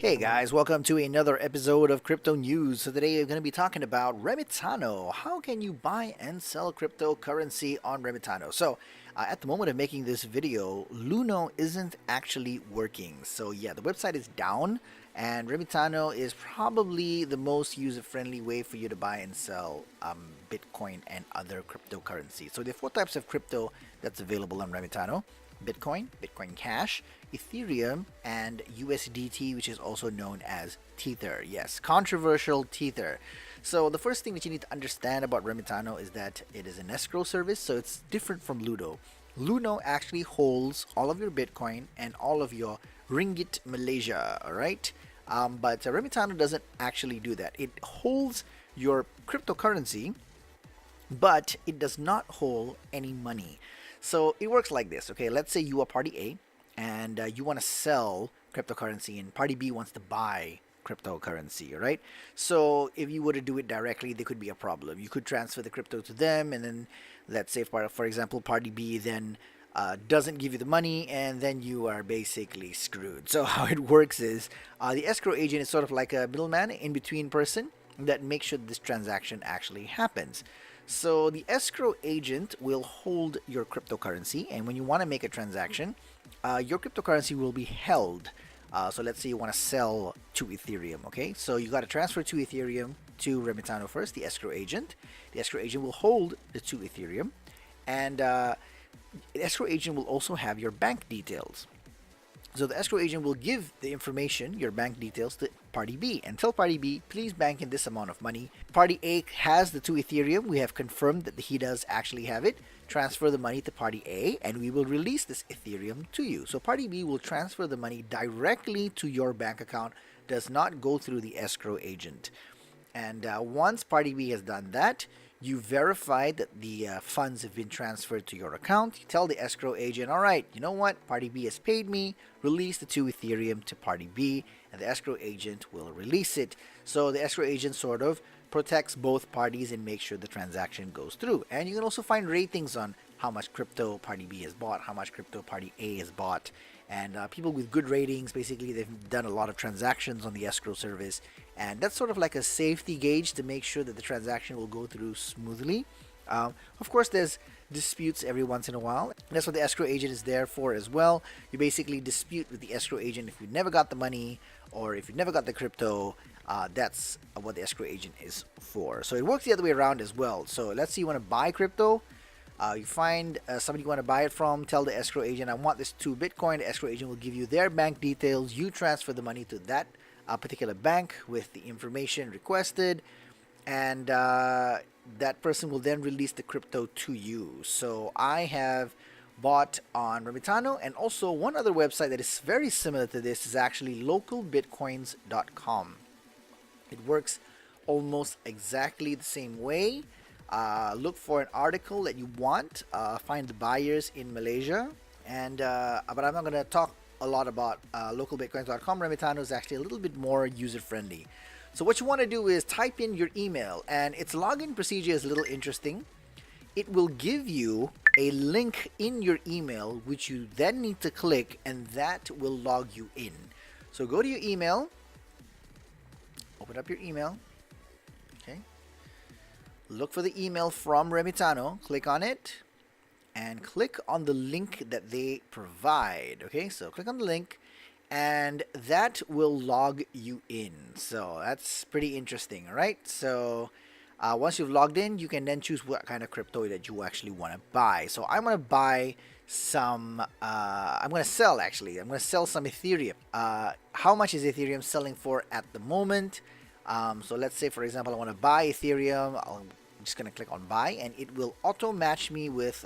Hey guys, welcome to another episode of Crypto News. So today we're going to be talking about Remitano. How can you buy and sell cryptocurrency on Remitano? At the moment of making this video, Luno isn't actually working. So yeah, the website is down and Remitano is probably the most user-friendly way for you to buy and sell Bitcoin and other cryptocurrency. So there are four types of crypto that's available on Remitano. Bitcoin, Bitcoin Cash, Ethereum, and USDT, which is also known as Tether. Yes, controversial Tether. So the first thing that you need to understand about Remitano is that it is an escrow service, so it's different from Ludo. Luno actually holds all of your Bitcoin and all of your Ringgit Malaysia, all right? But Remitano doesn't actually do that. It holds your cryptocurrency, but it does not hold any money. So it works like this, okay? Let's say you are party A and you want to sell cryptocurrency and party B wants to buy cryptocurrency, right? So if you were to do it directly, there could be a problem. You could transfer the crypto to them, and then let's say, for example, party B then doesn't give you the money, and then you are basically screwed. So how it works is the escrow agent is sort of like a middleman, in between person that makes sure this transaction actually happens. So the escrow agent will hold your cryptocurrency, and when you want to make a transaction, your cryptocurrency will be held. So let's say you want to sell to Ethereum, okay? So you got to transfer to Ethereum to Remitano first, the escrow agent. The escrow agent will hold the 2 Ethereum, and the escrow agent will also have your bank details. So the escrow agent will give the information, your bank details, to party B and tell party B, please bank in this amount of money. Party A has the 2 Ethereum. We have confirmed that he does actually have it. Transfer the money to party A and we will release this Ethereum to you. So party B will transfer the money directly to your bank account, does not go through the escrow agent. And once party B has done that, you verify that the funds have been transferred to your account. You tell the escrow agent, all right, you know what? Party B has paid me. Release the 2 Ethereum to party B, and the escrow agent will release it. So the escrow agent sort of protects both parties and makes sure the transaction goes through. And you can also find ratings on how much crypto party B has bought, how much crypto party A has bought. And people with good ratings, basically, they've done a lot of transactions on the escrow service. And that's sort of like a safety gauge to make sure that the transaction will go through smoothly. Of course, there's disputes every once in a while. That's what the escrow agent is there for as well. You basically dispute with the escrow agent if you never got the money or if you never got the crypto. That's what the escrow agent is for. So it works the other way around as well. So let's say you want to buy crypto. You find somebody you want to buy it from, tell the escrow agent, I want this 2 Bitcoin. The escrow agent will give you their bank details. You transfer the money to that particular bank with the information requested, and that person will then release the crypto to you. So I have bought on Remitano, and also one other website that is very similar to this is actually localbitcoins.com. It works almost exactly the same way. Look for an article that you want, find the buyers in Malaysia, and but I'm not going to talk a lot about localbitcoins.com. Remitano is actually a little bit more user-friendly. So what you want to do is type in your email, and its login procedure is a little interesting. It will give you a link in your email, which you then need to click, and that will log you in. So go to your email, open up your email, okay? Look for the email from Remitano, click on it, and click on the link that they provide. Okay, so click on the link, and that will log you in. So that's pretty interesting, all right? So once you've logged in, you can then choose what kind of crypto that you actually want to buy. So I'm going to buy some, I'm going to sell actually. I'm going to sell some Ethereum. How much is Ethereum selling for at the moment? So let's say, for example, I want to buy Ethereum. I'm just going to click on buy, and it will auto match me with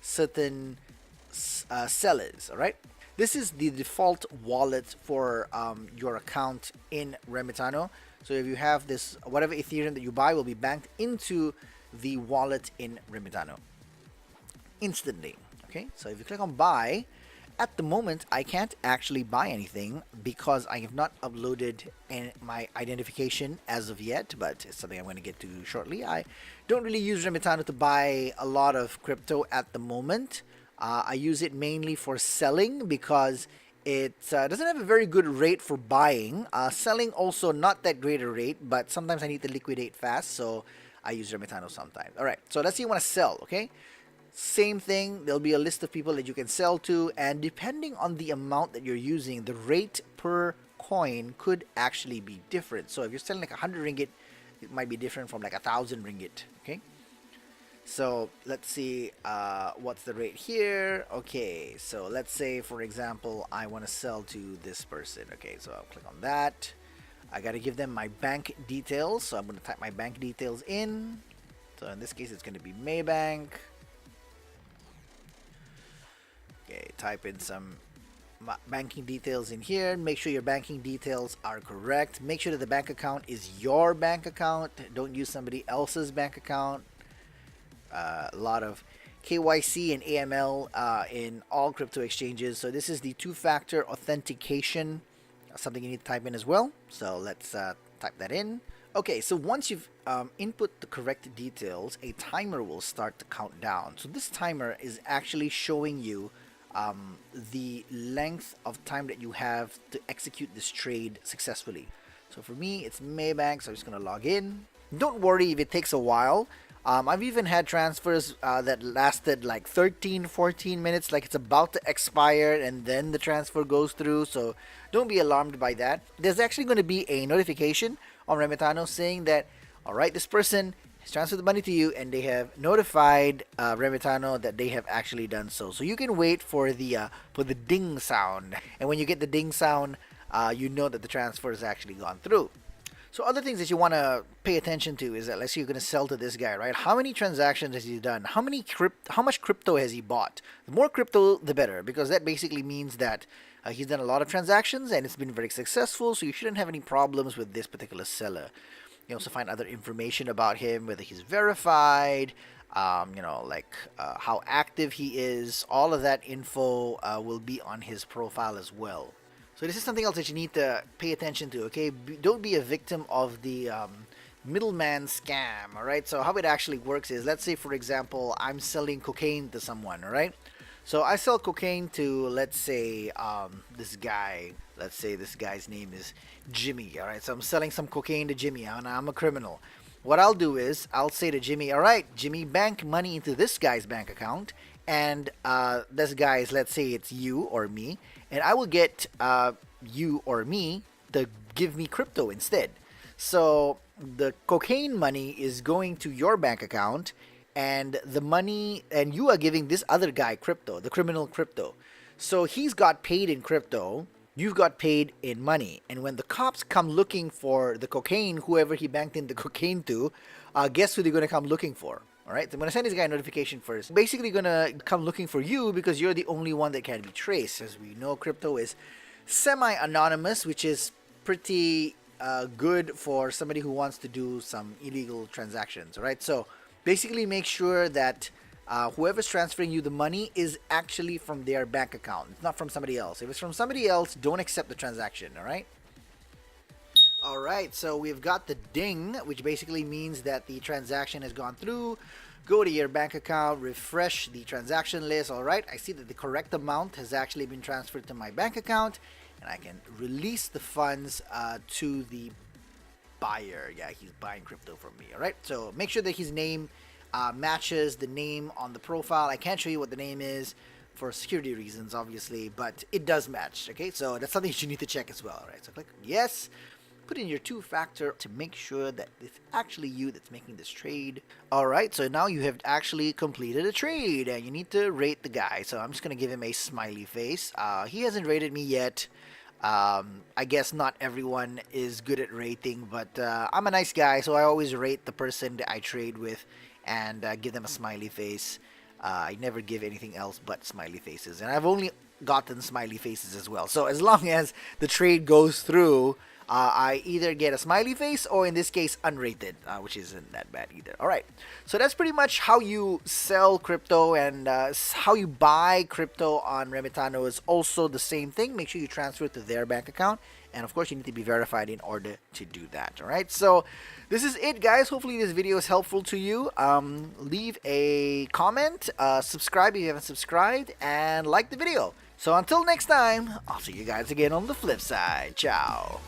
certain sellers. All right, this is the default wallet for your account in Remitano. So if you have this, whatever Ethereum that you buy will be banked into the wallet in Remitano instantly. Okay, so if you click on buy, at the moment I can't actually buy anything because I have not uploaded my identification as of yet, but it's something I'm going to get to shortly. I don't really use Remitano to buy a lot of crypto at the moment. I use it mainly for selling because It doesn't have a very good rate for buying. Selling also not that great a rate, but sometimes I need to liquidate fast, so I use Remitano sometimes. All right, so let's say you want to sell, okay? Same thing, there'll be a list of people that you can sell to, and depending on the amount that you're using, the rate per coin could actually be different. So if you're selling like 100 ringgit, it might be different from like 1,000 ringgit, okay? So let's see what's the rate here. Okay, so let's say for example I want to sell to this person. Okay, so I'll click on that. I got to give them my bank details, so I'm going to type my bank details in. So in this case it's going to be Maybank. Okay, type in some banking details in here. Make sure your banking details are correct. Make sure that the bank account is your bank account. Don't use somebody else's bank account. A lot of KYC and AML in all crypto exchanges. So this is the two-factor authentication, something you need to type in as well. So let's type that in. Okay, so once you've input the correct details, a timer will start to count down. So this timer is actually showing you the length of time that you have to execute this trade successfully. So for me, it's Maybank, so I'm just going to log in. Don't worry if it takes a while. I've even had transfers that lasted like 13, 14 minutes, like it's about to expire and then the transfer goes through. So don't be alarmed by that. There's actually going to be a notification on Remitano saying that, all right, this person has transferred the money to you and they have notified Remitano that they have actually done so. So you can wait for the ding sound. And when you get the ding sound, you know that the transfer has actually gone through. So other things that you want to pay attention to is that let's say you're going to sell to this guy, right? How many transactions has he done? How much crypto has he bought? The more crypto, the better, because that basically means that he's done a lot of transactions and it's been very successful. So you shouldn't have any problems with this particular seller. You also find other information about him, whether he's verified, like how active he is. All of that info will be on his profile as well. So this is something else that you need to pay attention to, okay? Don't be a victim of the middleman scam, all right? So how it actually works is, let's say, for example, I'm selling cocaine to someone, all right? So I sell cocaine to, let's say, this guy. Let's say this guy's name is Jimmy, all right? So I'm selling some cocaine to Jimmy, and I'm a criminal. What I'll do is I'll say to Jimmy, all right, Jimmy, bank money into this guy's bank account, and this guy's, let's say it's you or me, and I will get you or me to give me crypto instead. So the cocaine money is going to your bank account, and the money, and you are giving this other guy crypto, the criminal crypto. So he's got paid in crypto, you've got paid in money. And when the cops come looking for the cocaine, whoever he banked in the cocaine to, guess who they're going to come looking for? All right, so I'm going to send this guy a notification first. Basically going to come looking for you because you're the only one that can be traced. As we know, crypto is semi-anonymous, which is pretty good for somebody who wants to do some illegal transactions. All right, so basically make sure that whoever's transferring you the money is actually from their bank account. It's not from somebody else. If it's from somebody else, don't accept the transaction. All right. Alright, so we've got the ding, which basically means that the transaction has gone through. Go to your bank account, refresh the transaction list. Alright, I see that the correct amount has actually been transferred to my bank account, and I can release the funds to the buyer. Yeah, he's buying crypto from me. Alright, so make sure that his name matches the name on the profile. I can't show you what the name is for security reasons, obviously, but it does match. Okay, so that's something you need to check as well. Alright, so click yes. Put in your two-factor to make sure that it's actually you that's making this trade. Alright, so now you have actually completed a trade and you need to rate the guy. So I'm just going to give him a smiley face. He hasn't rated me yet. I guess not everyone is good at rating, but I'm a nice guy, so I always rate the person that I trade with and give them a smiley face. I never give anything else but smiley faces, and I've only gotten smiley faces as well. So as long as the trade goes through, I either get a smiley face or in this case unrated, which isn't that bad either. Alright, so that's pretty much how you sell crypto, and how you buy crypto on Remitano is also the same thing. Make sure you transfer it to their bank account, and of course you need to be verified in order to do that. Alright, so this is it, guys. Hopefully this video is helpful to you. Leave a comment, subscribe if you haven't subscribed, and like the video. So until next time, I'll see you guys again on the flip side. Ciao.